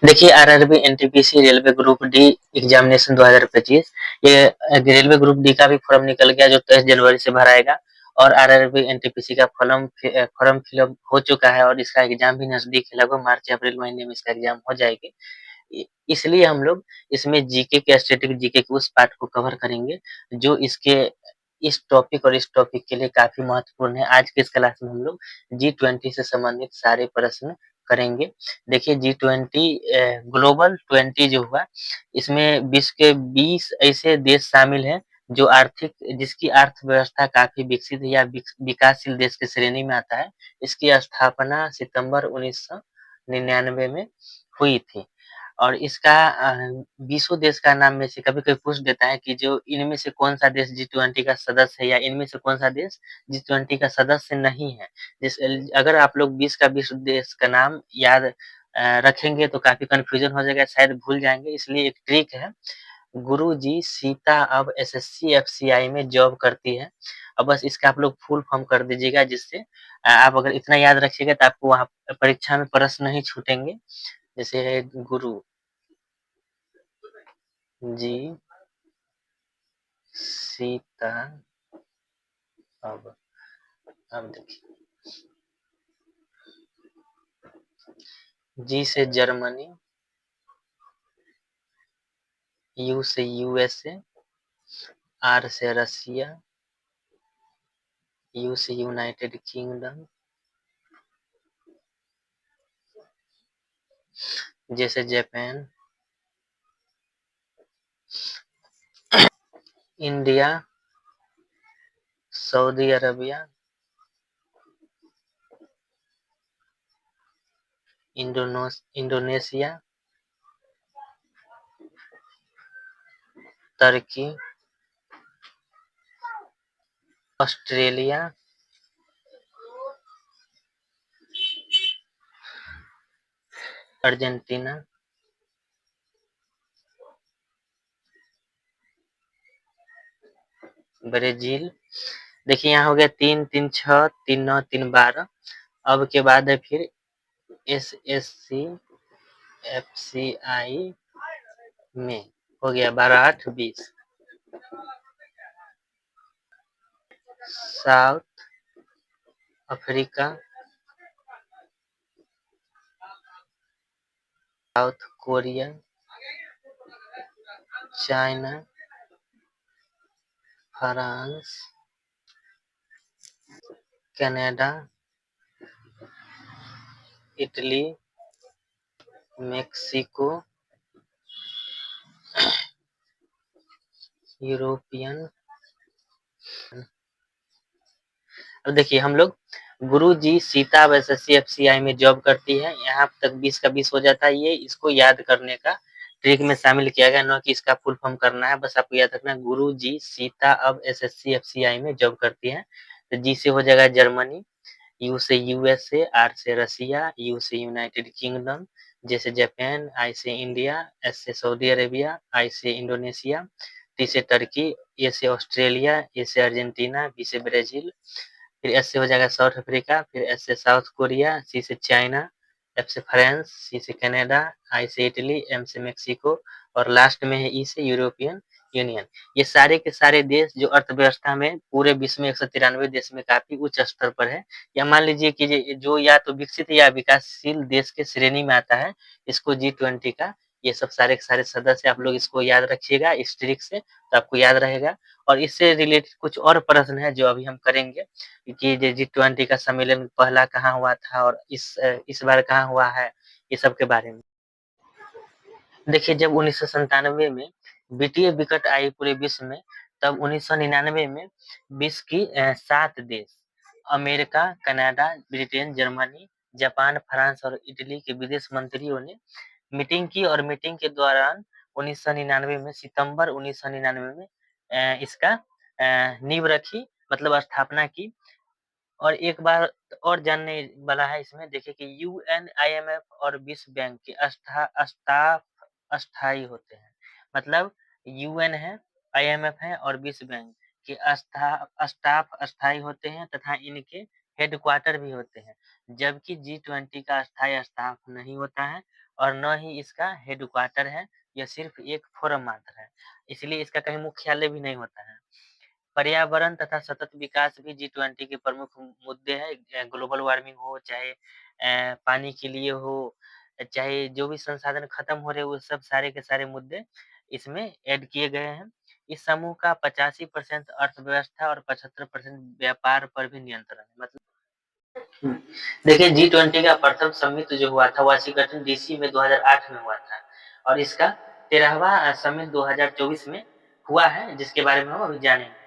देखिए RRB, NTPC, railway group D examination 2025 ये railway group D का भी फॉर्म निकल गया जो 23 जनवरी से भराएगा और आरआरबी, एनटीपीसी का फॉर्म फिलअप हो चुका है और इसका एग्जाम भी नजदीक है, लगभग मार्च अप्रैल महीने में इसका एग्जाम हो जाएगी। इसलिए हम लोग इसमें जीके के स्टैटिक जीके के उस पार्ट को कवर करेंगे जो इसके इस टॉपिक और इस टॉपिक के लिए काफी महत्वपूर्ण है। आज के इस क्लास में हम लोग G20 से संबंधित सारे प्रश्न करेंगे। देखिए G20 ग्लोबल 20 जो हुआ इसमें विश्व के 20 ऐसे देश शामिल हैं जो जिसकी अर्थव्यवस्था काफी विकसित या विकासशील देश की श्रेणी में आता है। इसकी स्थापना सितंबर 1999 में हुई थी और इसका 20 देश का नाम में से कभी-कभी पूछ देता है कि जो इनमें से कौन-सा देश G20 का सदस्य है या इनमें से कौन-सा देश G20 का सदस्य नहीं है। अगर आप लोग 20 का 20 देश का नाम याद रखेंगे तो काफ़ी कन्फ्यूज़न हो जाएगा, शायद भूल जाएँगे, इसलिए एक ट्रिक है। गुरुजी सीता अब एसएससी एफसीआई में जॉब करती है। अब बस इसका आप लोग फुल फॉर्म कर दीजिएगा जिससे आप अगर इतना याद रखिएगा तो आपको वहाँ परीक्षा में प्रश्न नहीं छूटेंगे। जैसे है गुरु जी सीता अब देखिए जी से जर्मनी, यू से यूएसए, आर से रसिया, यू से यूनाइटेड किंगडम, जे से Japan, India, Saudi Arabia, Indonesia, Turkey, Australia, Argentina, Brazil. देखिए यहाँ हो गया 3, 3, 6, 3, 9, 3, 12। अब के बाद है फिर एसएससी एफसीआई में हो गया 12, 8, 20। South Africa, south Korea, China, France, Canada, Italy, Mexico, European. अब देखिए हम लोग गुरुजी सीता अब एसएससी एफसीआई में जॉब करती है, यहाँ तक 20 का 20 हो जाता है। ये इसको याद करने का ट्रिक में शामिल किया गया, न कि इसका फुल फॉर्म करना है। बस आपको याद रखना है गुरुजी सीता अब एसएससी एफसीआई में जॉब करती है। तो जी से हो जाएगा जर्मनी, यू से यूएसए, आर से रसिया, यू से यूनाइटेड किंगडम, जे से जापान, आई से इंडिया, एस से सऊदी अरेबिया, आई से इंडोनेशिया, टी से टर्की, ए से ऑस्ट्रेलिया, ए से अर्जेंटीना, बी से ब्राजील, फिर एस से हो जाएगा साउथ अफ्रीका, फिर एस से साउथ कोरिया, सी से चाइना, एफ से फ्रांस, सी से कनाडा, आई से इटली, एम से मेक्सिको और लास्ट में है ई से यूरोपियन यूनियन। ये सारे के सारे देश जो अर्थव्यवस्था में पूरे विश्व में 193 देश में काफी उच्च स्तर पर है। या मान लीजिए कि जो या तो विकसित या विकासशील देश के श्रेणी में आता है, इसको G20 का ये सब सारे के सारे सदस्य आप लोग इसको याद रखिएगा इस ट्रिक से, तो आपको याद रहेगा। और इससे रिलेटेड कुछ और प्रश्न है जो अभी हम करेंगे कि G20 का सम्मेलन पहला कहाँ हुआ था और इस बार कहाँ हुआ है, ये सब के बारे में। देखिए जब 1997 में वित्तीय विकट आई पूरे विश्व में, तब 1999 में विश्व की 7 देश America, Canada, Britain, Germany, Japan, France और इटली के विदेश मंत्रियों ने मीटिंग की और मीटिंग के दौरान 1999 में सितंबर 1999 में इसका नींव रखी, मतलब स्थापना की। और एक बार और जानने वाला है इसमें, देखिए कि यूएन, आईएमएफ और विश्व बैंक के स्टाफ अस्थायी होते हैं। मतलब यूएन है, आईएमएफ है और विश्व बैंक के स्टाफ अस्थायी होते हैं तथा इनके हेडक्वार्टर भी होते हैं। जबकि G20 का अस्थायी स्टाफ नहीं होता है और न ही इसका हेडक्वार्टर है, यह सिर्फ़ एक फोरम मात्र है, इसलिए इसका कहीं मुख्यालय भी नहीं होता है। पर्यावरण तथा सतत विकास भी जी20 के प्रमुख मुद्दे हैं। ग्लोबल वार्मिंग हो, चाहे पानी के लिए हो, चाहे जो भी संसाधन खत्म हो रहे हैं, वो सब सारे के सारे मुद्दे इसमें ऐड किए गए हैं। इस समूह का 85% अर्थव्यवस्था और 75% व्यापार पर भी नियंत्रण है। मतलब हुँ, देखिए जी20 का प्रथम समिट जो हुआ था वाशिंगटन डीसी में 2008 में हुआ था और इसका 13वां समिट 2024 में हुआ है, जिसके बारे में हम अभी जानेंगे।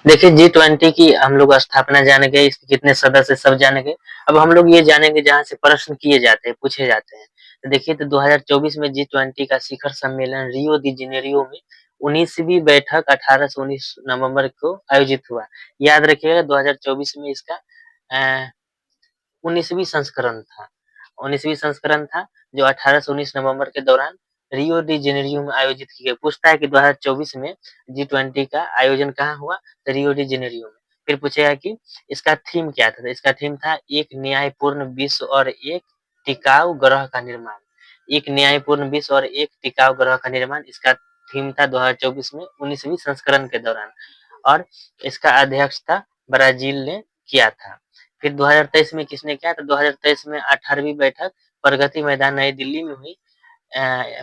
देखिए जी20 की हम लोग स्थापना जानेंगे, इसके कितने सदस्य सब जानेंगे। अब हम लोग ये जानेंगे जहाँ से प्रश्न किए जाते हैं, पूछे जाते हैं। तो देखिए तो 2024 में जी20 का शिखर सम्मेलन रियो दी जेनेरियो में 19वीं बैठक 18 से 19 नवंबर को आयोजित हुआ। याद रखिएगा 2024 में इसका अ, 19वीं संस्करण था। 19वीं संस्करण था जो 18 से 19 नवंबर के दौरान रियो डी जेनेरियो में आयोजित की गई। पूछता है कि 2024 में जी20 का आयोजन कहाँ हुआ? तो रियो डी जेनेरियो में। फिर पूछेगा कि इसका थीम क्या था? तो इसका थीम था एक न्यायपूर्ण विश्व और एक टिकाऊ ग्रह का निर्माण। एक न्यायपूर्ण विश्व और एक टिकाऊ ग्रह का निर्माण इसका थीम था 2024 में 19वीं संस्करण के दौरान और इसका अध्यक्षता ब्राज़ील ने किया था। फिर 2023 में किसने किया? तो 2023 में 18वीं बैठक प्रगति मैदान नई दिल्ली में हुई।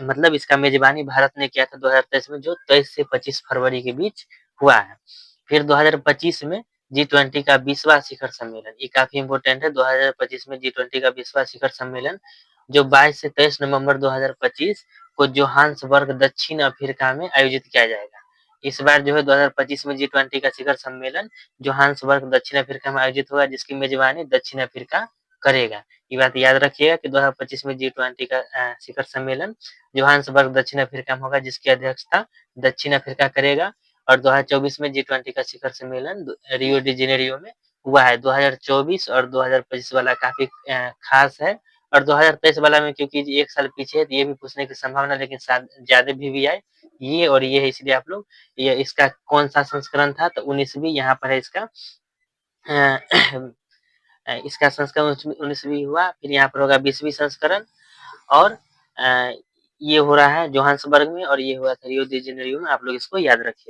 मतलब इसका मेज़बानी भारत ने किया था 2023 में जो 23 से 25 फरवरी के बीच हुआ है। फिर 2025 में जी20 का 20वां शिखर सम्मेलन, ये काफ़ी इम्पोर्टेंट है। 2025 में जी20 का 20वां शिखर सम्मेलन जो 22 से 23 नवंबर 2025 को जोहान्सबर्ग दक्षिण अफ्रीका में आयोजित किया जाएगा। इस बार जो है 2025 में जी20 का शिखर सम्मेलन जोहान्सबर्ग दक्षिण अफ्रीका में आयोजित होगा, जिसकी मेज़बानी दक्षिण अफ्रीका करेगा। ये बात याद रखिएगा कि 2025 में जी20 का शिखर सम्मेलन जोहान्सबर्ग दक्षिण अफ्रीका में होगा, जिसकी अध्यक्षता दक्षिण अफ्रीका करेगा और 2024 में जी20 का शिखर सम्मेलन रियो डी जेनेरियो में हुआ है। 2024 और 2025 वाला काफ़ी खास है और 2023 वाला में क्योंकि 1 साल पीछे है, तो ये भी पूछने की संभावना लेकिन शायद ज़्यादा भी आए। ये और ये है, इसलिए आप लोग ये इसका कौन-सा संस्करण था? तो 19वीं यहाँ पर है इसका अ, इसका संस्करण 19वीं हुआ, फिर यहाँ पर होगा 20वीं संस्करण और अ, ये हो रहा है जोहान्सबर्ग में और ये हुआ था रियो डी जेनेरियो में, आप लोग इसको याद रखिए।